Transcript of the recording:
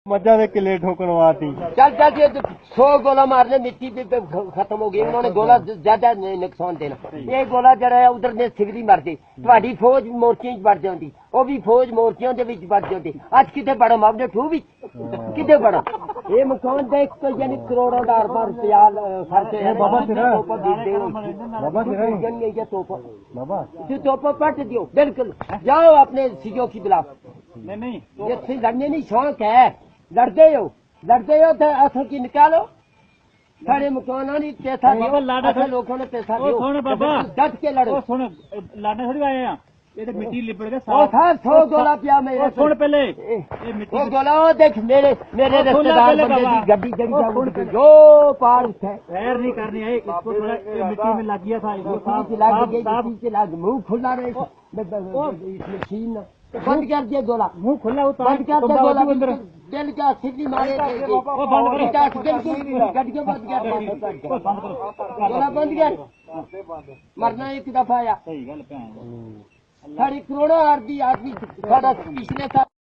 मज्जा दे किले ठोकनवाती। चल चल ये 100 गोला मारने मिट्टी पे खत्म हो गई। उन्होंने गोला ज्यादा नुकसान देना। ये गोला जरा है उधर ने सिगरी मरती थोड़ी फौज मोर्चियां बढ़ जाती वो भी फौज मोर्चियां दे विच बढ़ जाती। आज कितने बड़ा मामले ठू भी कितने बड़ा ये मकान देख तो यानी करोड़ों का रुपया खर्च है। बाबा तेरा बाबा तेरा ये तोपा बाबा तू तोपा पट दियो बिल्कुल जाओ अपने सीओ की खिलाफ। नहीं ये लड़ने नहीं शौक है लड़ते हो तो असल की निकालो सारे मकान नहीं पैसा दियो लोगों ने पैसा दियो बाबा डट के लड़ो। लड़ने थोड़ी आए हैं ये तो मिट्टी लिपट के साथ 100 गोला पिया मेरे सुन पहले ये मिट्टी वो गोला देख मेरे रिश्तेदार बंदे की गड्डी जड़ी जो पार है पैर नहीं करनी है इसको थोड़ा मिट्टी में लग गया था लग मुंह खुला रहे मशीन बंद कर दिया गोला मुंह खुला बंद कर दिया गोला दिल का सीधी मारे वो बंद करो गड्डियों बंद कर गोला बंद कर मरना एक दफा आया सही गल साढ़े करोड़ों आदमी साढ़ा पिछले साल